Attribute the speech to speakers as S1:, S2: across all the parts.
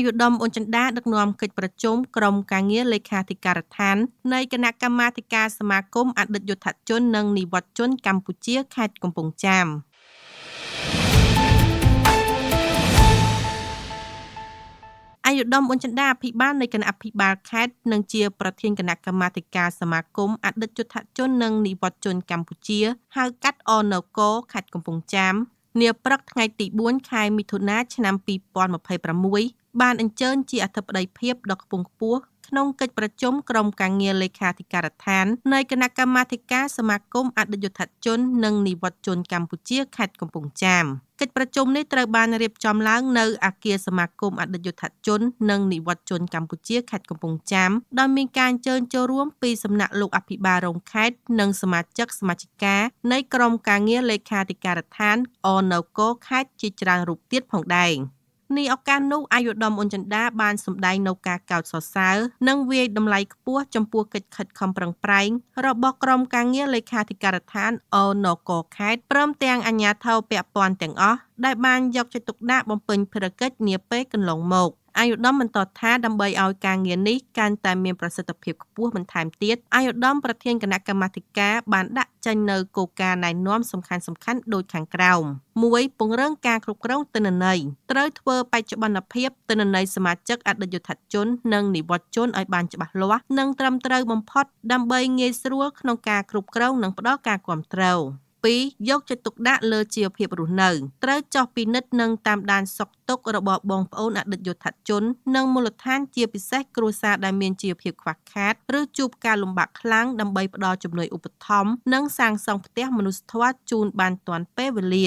S1: យុធមអ៊ុនចិន្តាដឹកនាំកិច្ចប្រជុំក្រុមការងារលេខាធិការដ្ឋាននៃគណៈកម្មាធិការសមាគមអតីតយុទ្ធជននិងនិវត្តន៍ជនកម្ពុជាខេត្តកំពង់ចាមអាយុធមអ៊ុនចិន្តាអភិបាលនៃគណៈអភិបាលខេត្តនិងជាប្រធានគណៈកម្មាធិការសមាគមអតីតយុទ្ធជននិងនិវត្តន៍ជនកម្ពុជាហៅកាត់អនកខេត្តកំពង់ចាមនាព្រឹកថ្ងៃទី4 ខែមិថុនាឆ្នាំ2026បានអញ្ជើញជាអធិបតីភាពដ៏ខ្ពង់ខ្ពស់ក្នុងកិច្ចប្រជុំក្រុមការងារលេខាធិការដ្ឋាននៃគណៈកម្មាធិការសមាគមអតីតយុទ្ធជននិងនិវត្តន៍ជនកម្ពុជាខេត្តកំពង់ចាមកិច្ចប្រជុំនេះត្រូវបានរៀបចំឡើងនៅអគារសមាគមអតីតយុទ្ធជននិងនិវត្តន៍ជនកម្ពុជាខេត្តកំពង់ចាមដោយមានការអញ្ជើញចូលរួមពីសំណាក់លោកអភិបាលរងខេត្តនិងសមាជិកានៃក្រុមការងារលេខាធិការដ្ឋានអនកខេត្តជាច្រើនរូបទៀតផងដែរនេះឱកាសនោះអាយុធមអ៊ុនចិន្តាបានសម្ដែងនៅការកោតសរសើរនិងវាយតម្លៃខ្ពស់ចំពោះកិច្ចខិតខំប្រឹងប្រែងរបស់ក្រុមការងារលេខាធិការដ្ឋានអនកខេត្តព្រមទាំងអាជ្ញាធរពាក់ព័ន្ធទាំងអស់ដែលបានយកចិត្តទុកដាក់បំពេញភារកិច្ចនាពេលកន្លងមកអាយុធមបន្តថាដើម្បីឲ្យការងារនេះកាន់តែមានប្រសិទ្ធភាពខ្ពស់បន្ថែមទៀតអាយុធមប្រធានគណៈកម្មាធិការបានដាក់ចេញនូវគោលការណ៍ណែនាំសំខាន់ៗដូចខាងក្រោម 1. ពង្រឹងការគ្រប់គ្រងទិន្នន័យត្រូវធ្វើបច្ចុប្បន្នភាពទិន្នន័យសមាជិកអតីតយុទ្ធជននិងនិវត្តន៍ជនឲ្យបានច្បាស់លាស់និងត្រឹមត្រូវបំផុតដើម្បីងាយស្រួលក្នុងការគ្រប់គ្រងនិងផ្ដល់ការគាំទ្រ 2. យកចិត្តទុកដាក់លើជីវភាពរស់នៅត្រូវចុះពិនិត្យនិងតាមដានសុខទុក្ខរបស់បងប្អូនអតីតយុទ្ធជននិងមូលដ្ឋានជាពិសេសគ្រួសារដែលមានជីវភាពខ្វះខាតឬជួបការលំបាកខ្លាំងដើម្បីផ្ដល់ជំនួយឧបត្ថម្ភនិងសាងសង់ផ្ទះមនុស្សធម៌ជូនបានទាន់ពេលវេលា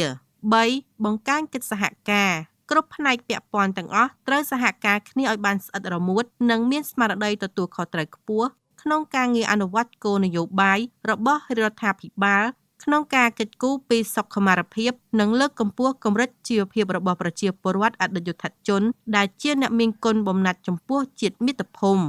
S1: 3. បង្កើនកិច្ចសហការគ្រប់ផ្នែកពាក់ព័ន្ធទាំងអស់ត្រូវសហការគ្នាឲ្យបានស្អិតរមួតនិងមានស្មារតីទទួលខុសត្រូវខ្ពស់ក្នុងការងារអនុវត្តគោលនយោបាយរបស់រដ្ឋាភិបាលក្នុងការកិច្ចគូរពីសុខុមាលភាពនិងលើកកម្ពស់កម្រិតជីវភាពរបស់ប្រជាពលរដ្ឋអតីតយុទ្ធជនដែលជាអ្នកមានគុណបំណាច់ចំពោះជាតិមាតុភូមិ